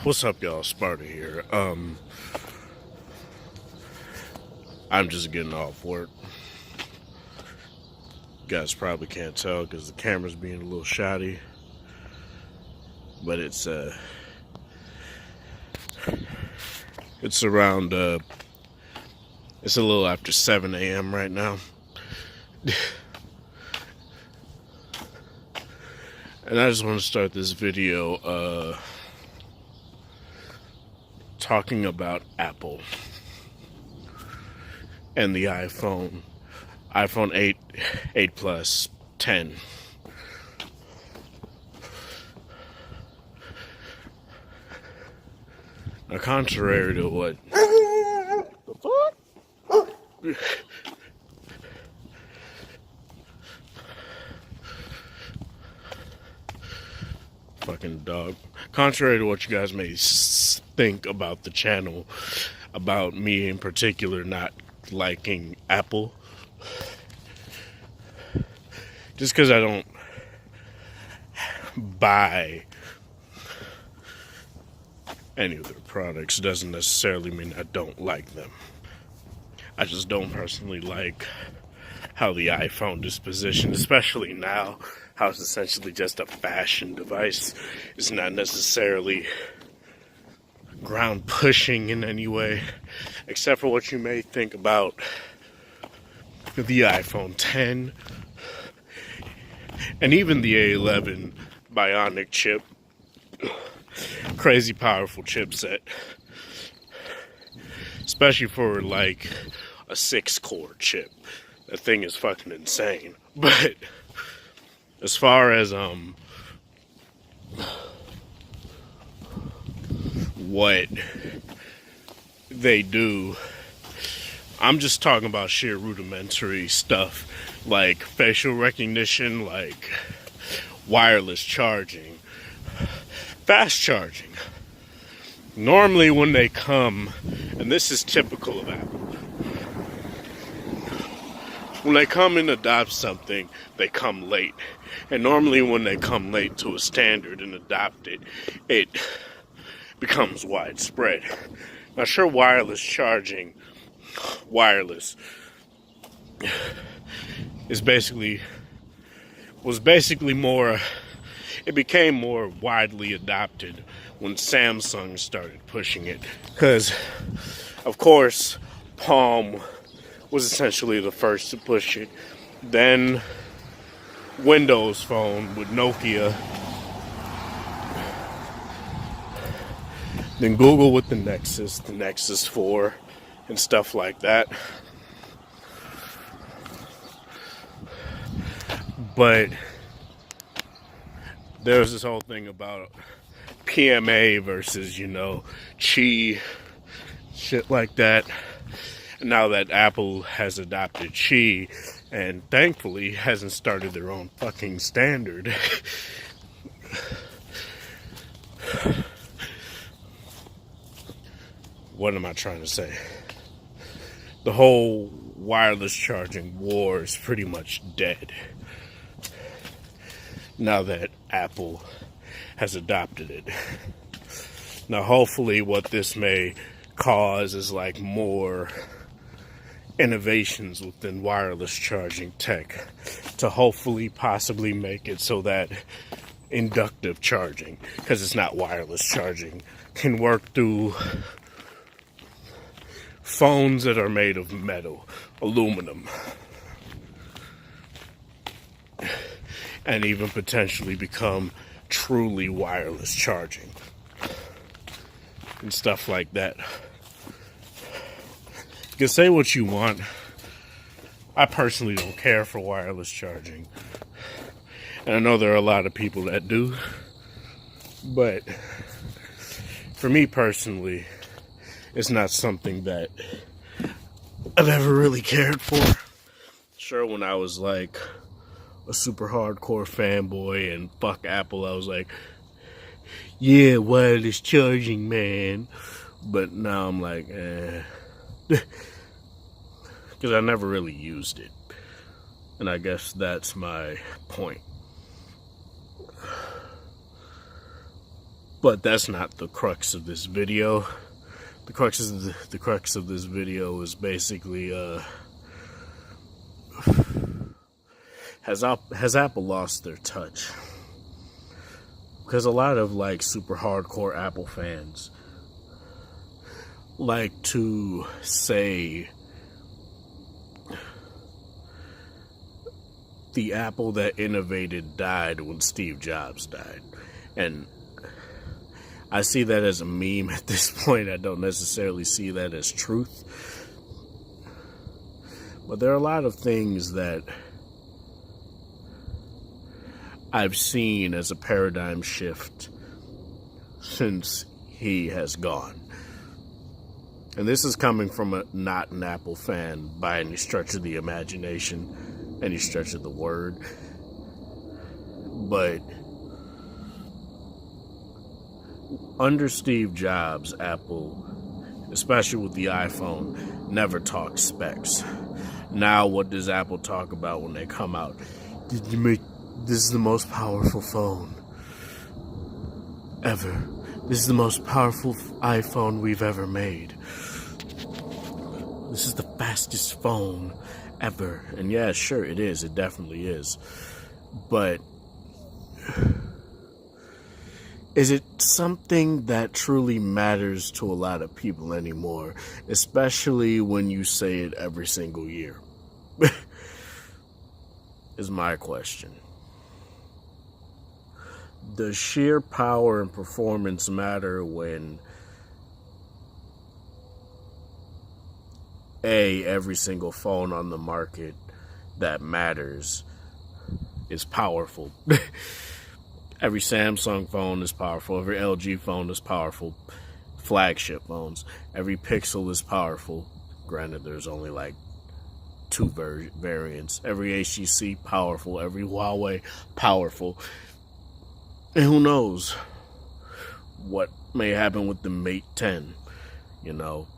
What's up, y'all? Sparta here. I'm just getting off work. You guys probably can't tell because the camera's being a little shoddy, but it's around it's a little after 7 a.m. right now. And I just want to start this video talking about Apple and the iPhone 8 Plus, 10. Now, contrary to what fucking dog. Contrary to what you guys may think about the channel, about me in particular not liking Apple, just because I don't buy any of their products doesn't necessarily mean I don't like them. I just don't personally like how the iPhone is positioned, especially now, how it's essentially just a fashion device. It's not necessarily ground pushing in any way, except for what you may think about the iPhone 10 and even the A11 Bionic chip. Crazy powerful chipset, especially for like a 6-core chip. That thing is fucking insane. But as far as what they do, I'm just talking about sheer rudimentary stuff like facial recognition, like wireless charging, fast charging. Normally when they come, and this is typical of Apple, when they come and adopt something, they come late. And normally when they come late to a standard and adopt it, it becomes widespread. Now sure, wireless charging, is was basically more, it became more widely adopted when Samsung started pushing it. Because, of course, Palm was essentially the first to push it. Then Windows Phone with Nokia. Then Google with the Nexus 4, and stuff like that. But there's this whole thing about PMA versus, Qi, shit like that. And now that Apple has adopted Qi, and thankfully hasn't started their own fucking standard, what am I trying to say? The whole wireless charging war is pretty much dead now that Apple has adopted it. Now, hopefully what this may cause is like more innovations within wireless charging tech to hopefully possibly make it so that inductive charging, because it's not wireless charging, can work through phones that are made of metal, aluminum, and even potentially become truly wireless charging and stuff like that. You can say what you want. I personally don't care for wireless charging, and I know there are a lot of people that do, but for me personally, it's not something that I've ever really cared for. Sure, when I was like a super hardcore fanboy and fuck Apple, I was like, yeah, wireless charging, man. But now I'm like, because I never really used it. And I guess that's my point. But that's not the crux of this video. The crux of this video is basically has Apple lost their touch? Because a lot of like super hardcore Apple fans like to say the Apple that innovated died when Steve Jobs died. And I see that as a meme at this point. I don't necessarily see that as truth. But there are a lot of things that I've seen as a paradigm shift since he has gone. And this is coming from not an Apple fan by any stretch of the imagination, any stretch of the word. But under Steve Jobs, Apple, especially with the iPhone, never talked specs. Now what does Apple talk about when they come out? This is the most powerful phone ever. This is the most powerful iPhone we've ever made. This is the fastest phone ever. And yeah, sure, it is. It definitely is. But is it something that truly matters to a lot of people anymore? Especially when you say it every single year. Is my question. Does sheer power and performance matter when every single phone on the market that matters is powerful? Every Samsung phone is powerful. Every LG phone is powerful. Flagship phones. Every Pixel is powerful. Granted, there's only like 2 variants. Every HTC powerful. Every Huawei powerful. And who knows what may happen with the Mate 10. You know,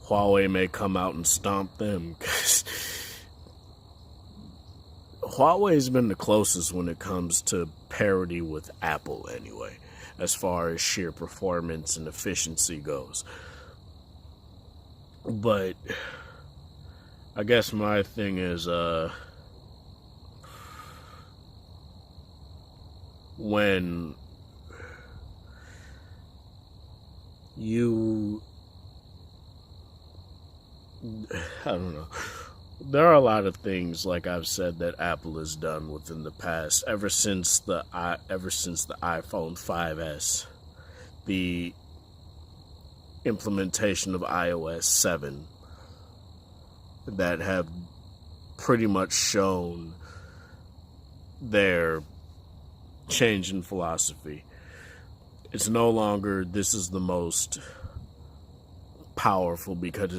Huawei may come out and stomp them. Because Huawei's been the closest when it comes to parity with Apple anyway, as far as sheer performance and efficiency goes. But I guess my thing is when you, I don't know. There are a lot of things, like I've said, that Apple has done within the past, ever since the iPhone 5S, the implementation of iOS 7, that have pretty much shown their change in philosophy. It's no longer this is the most powerful because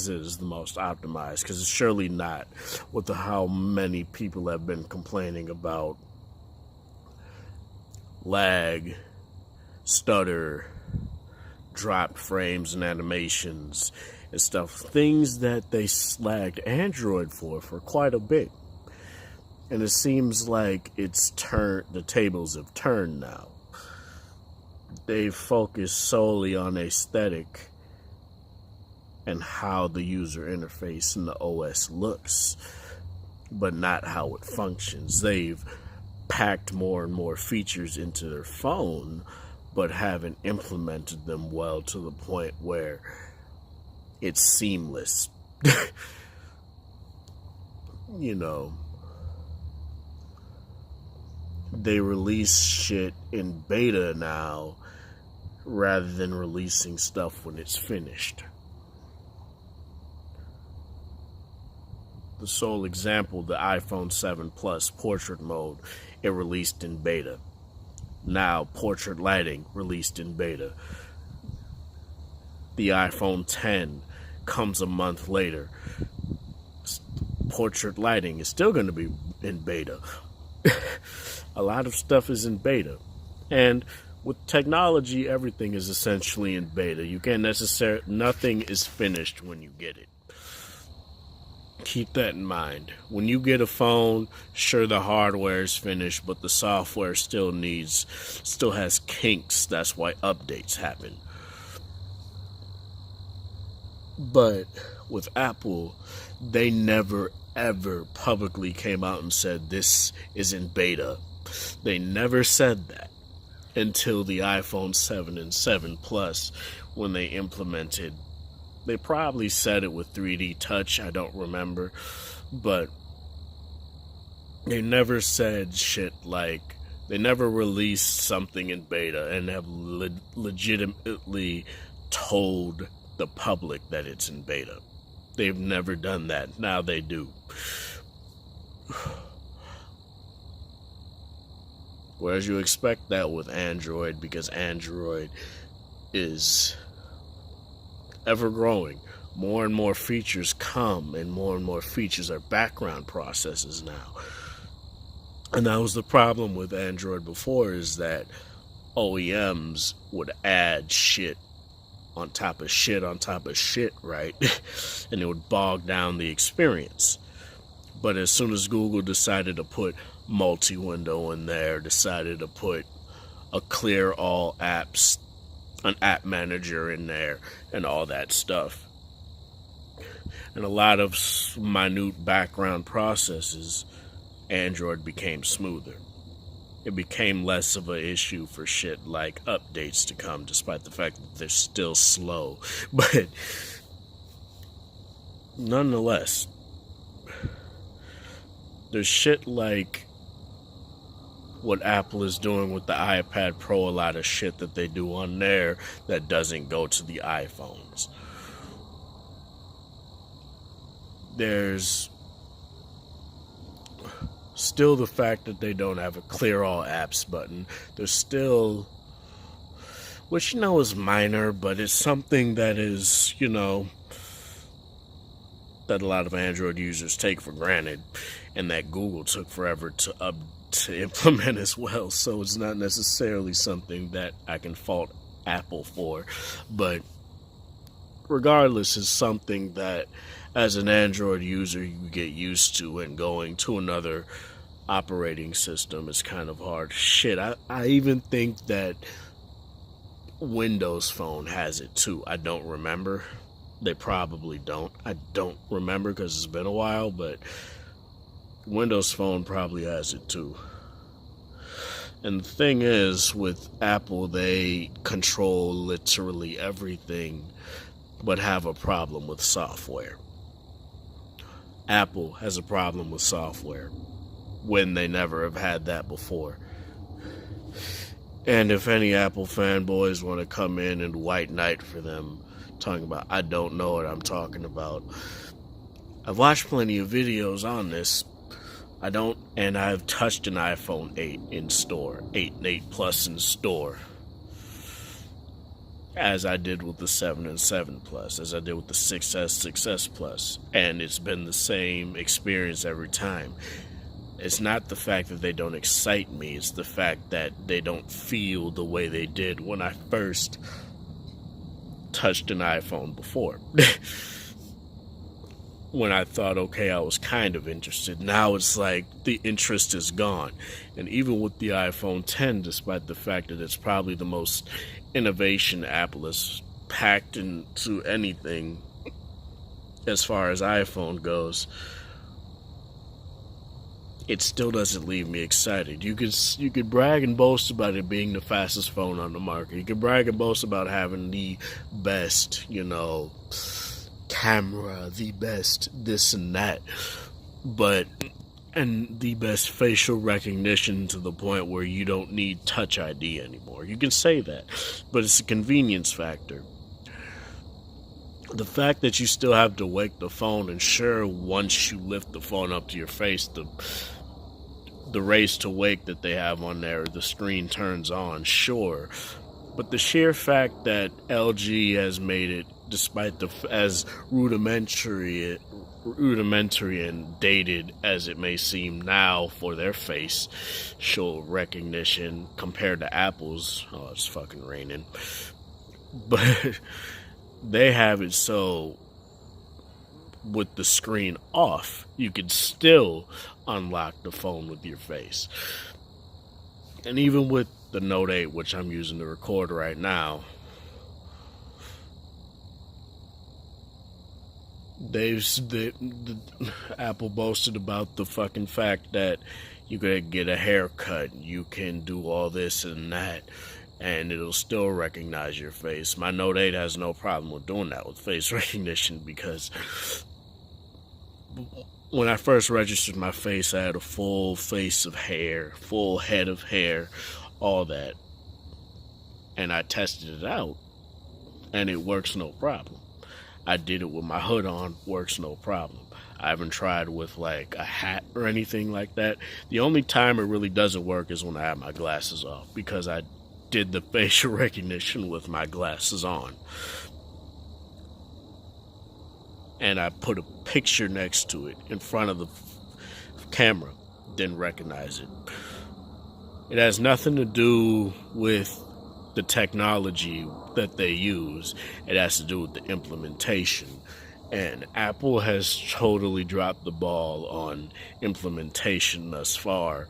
it is the most optimized, because it's surely not, with how many people have been complaining about lag, stutter, drop frames and animations and stuff, things that they slagged Android for quite a bit. And it seems like the tables have turned now. They focus solely on aesthetic and how the user interface and the OS looks, but not how it functions. They've packed more and more features into their phone, but haven't implemented them well to the point where it's seamless. You know, they release shit in beta now rather than releasing stuff when it's finished. The sole example, the iPhone 7 Plus portrait mode, it released in beta. Now, portrait lighting released in beta. The iPhone 10 comes a month later. Portrait lighting is still going to be in beta. A lot of stuff is in beta. And with technology, everything is essentially in beta. You can't nothing is finished when you get it. Keep that in mind. When you get a phone, sure, the hardware is finished, but the software still has kinks. That's why updates happen. But with Apple, they never ever publicly came out and said this is in beta. They never said that until the iPhone 7 and 7 Plus, when they implemented. They probably said it with 3D Touch, I don't remember, but they never said shit like, they never released something in beta and have legitimately told the public that it's in beta. They've never done that. Now they do. Whereas you expect that with Android, because Android is ever growing. More and more features come, and more features are background processes now. And that was the problem with Android before, is that OEMs would add shit on top of shit on top of shit, right? And it would bog down the experience. But as soon as Google decided to put multi-window in there, decided to put a clear all apps, an app manager in there, and all that stuff, and a lot of minute background processes, Android became smoother. It became less of an issue for shit like updates to come, despite the fact that they're still slow. But nonetheless, there's shit like what Apple is doing with the iPad Pro, a lot of shit that they do on there that doesn't go to the iPhones. There's still the fact that they don't have a clear all apps button. There's still, which is minor, but it's something that is, that a lot of Android users take for granted, and that Google took forever to implement as well. So it's not necessarily something that I can fault Apple for, but regardless, it's something that as an Android user you get used to, and going to another operating system is kind of hard. Shit, I even think that Windows Phone has it too. I don't remember. They probably don't. I don't remember because it's been a while, but Windows Phone probably has it too. And the thing is, with Apple, they control literally everything, but have a problem with software. Apple has a problem with software when they never have had that before. And if any Apple fanboys want to come in and white knight for them, talking about, I don't know what I'm talking about. I've watched plenty of videos on this. And I've touched an iPhone 8 in store, 8 and 8 Plus in store, as I did with the 7 and 7 Plus, as I did with the 6S, 6S Plus, and it's been the same experience every time. It's not the fact that they don't excite me, it's the fact that they don't feel the way they did when I first touched an iPhone before. When I thought, okay, I was kind of interested. Now it's like the interest is gone. And even with the iPhone 10, despite the fact that it's probably the most innovation Apple has packed into anything as far as iPhone goes, it still doesn't leave me excited. You could brag and boast about it being the fastest phone on the market. You could brag and boast about having the best, camera, the best this and that, and the best facial recognition to the point where you don't need Touch ID anymore. You can say that, but it's a convenience factor. The fact that you still have to wake the phone, and sure, once you lift the phone up to your face, the raise to wake that they have on there, the screen turns on, sure. But the sheer fact that LG has made it, despite as rudimentary and dated as it may seem now for their facial recognition compared to Apple's, oh, it's fucking raining, but they have it so with the screen off, you could still unlock the phone with your face. And even with the Note 8, which I'm using to record right now, Apple boasted about the fucking fact that you could get a haircut, you can do all this and that, and it'll still recognize your face. My Note 8 has no problem with doing that with face recognition, because when I first registered my face, I had a full face of hair, full head of hair, all that. And I tested it out, and it works no problem. I did it with my hood on, works no problem. I haven't tried with like a hat or anything like that. The only time it really doesn't work is when I have my glasses off, because I did the facial recognition with my glasses on. And I put a picture next to it in front of the camera, didn't recognize it. It has nothing to do with the technology that they use. It has to do with the implementation. And Apple has totally dropped the ball on implementation thus far,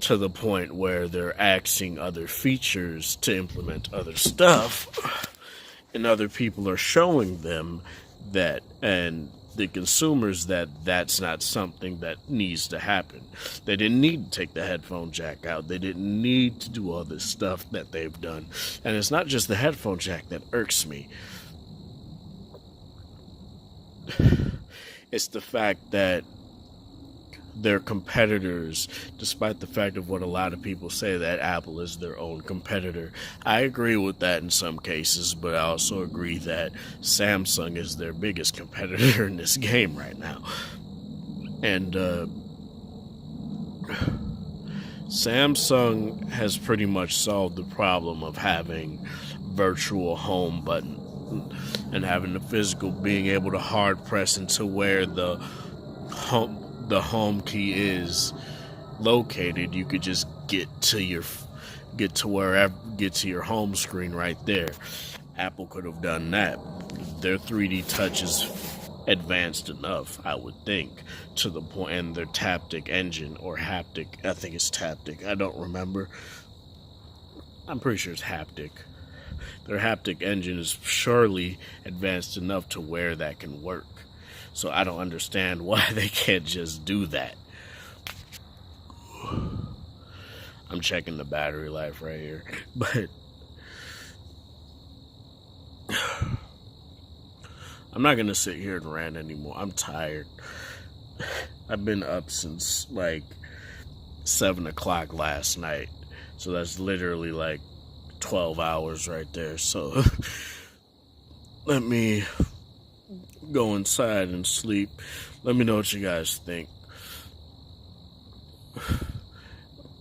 to the point where they're asking other features to implement other stuff, and other people are showing them that, and the consumers, that that's not something that needs to happen. They didn't need to take the headphone jack out. They didn't need to do all this stuff that they've done. And it's not just the headphone jack that irks me. It's the fact that their competitors, despite the fact of what a lot of people say, that Apple is their own competitor. I agree with that in some cases, but I also agree that Samsung is their biggest competitor in this game right now. And Samsung has pretty much solved the problem of having virtual home button and having the physical, being able to hard press into where the home key is located. You could just get to your home screen right there. Apple could have done that. Their 3D touch is advanced enough, I would think, to the point, and their taptic engine, or haptic, I think it's taptic, I don't remember. I'm pretty sure it's haptic. Their haptic engine is surely advanced enough to where that can work. So I don't understand why they can't just do that. I'm checking the battery life right here. But I'm not going to sit here and rant anymore. I'm tired. I've been up since like 7 o'clock last night. So that's literally like 12 hours right there. So let me go inside and sleep. Let me know what you guys think.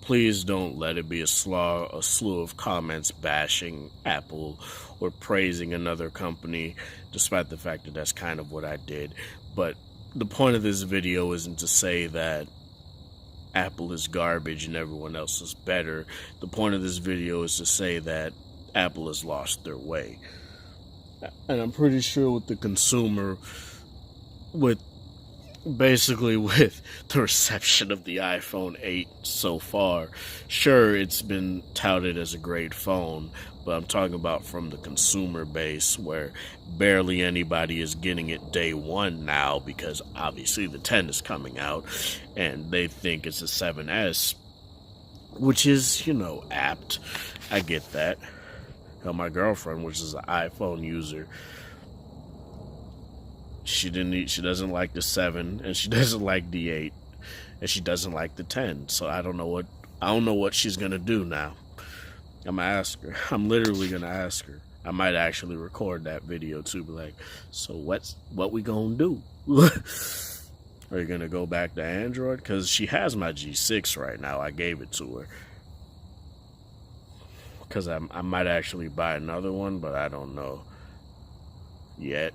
Please don't let it be a slew of comments bashing Apple or praising another company, despite the fact that that's kind of what I did. But the point of this video isn't to say that Apple is garbage and everyone else is better. The point of this video is to say that Apple has lost their way. And I'm pretty sure with the consumer, with the reception of the iPhone 8 so far, sure, it's been touted as a great phone, but I'm talking about from the consumer base, where barely anybody is getting it day one now, because obviously the 10 is coming out, and they think it's a 7S, which is, apt. I get that. My girlfriend, which is an iPhone user, she doesn't like the 7, and she doesn't like the 8, and she doesn't like the 10. So I don't know what she's gonna do now. I'm gonna ask her. I'm literally gonna ask her. I might actually record that video too. Be like, so what we gonna do? Are you gonna go back to Android? Because she has my G6 right now. I gave it to her. Because I might actually buy another one, but I don't know yet.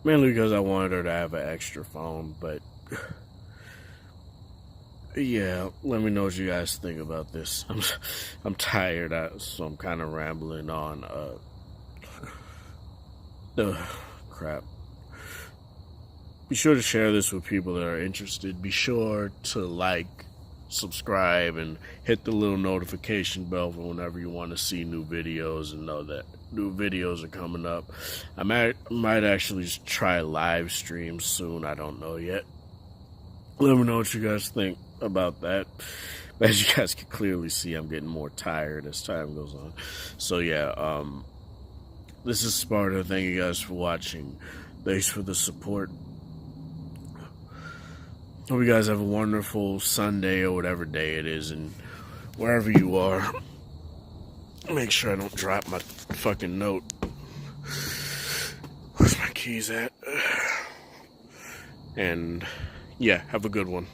Mainly because I wanted her to have an extra phone, but yeah, let me know what you guys think about this. I'm tired, so I'm kind of rambling on. The crap. Be sure to share this with people that are interested. Be sure to like, subscribe, and hit the little notification bell for whenever you want to see new videos and know that new videos are coming up. I might actually try live streams soon. I don't know yet. Let me know what you guys think about that. But as you guys can clearly see, I'm getting more tired as time goes on. So yeah, this is Sparta. Thank you guys for watching. Thanks for the support. Hope you guys have a wonderful Sunday or whatever day it is, and wherever you are, make sure I don't drop my fucking note. Where's my keys at? And yeah, have a good one.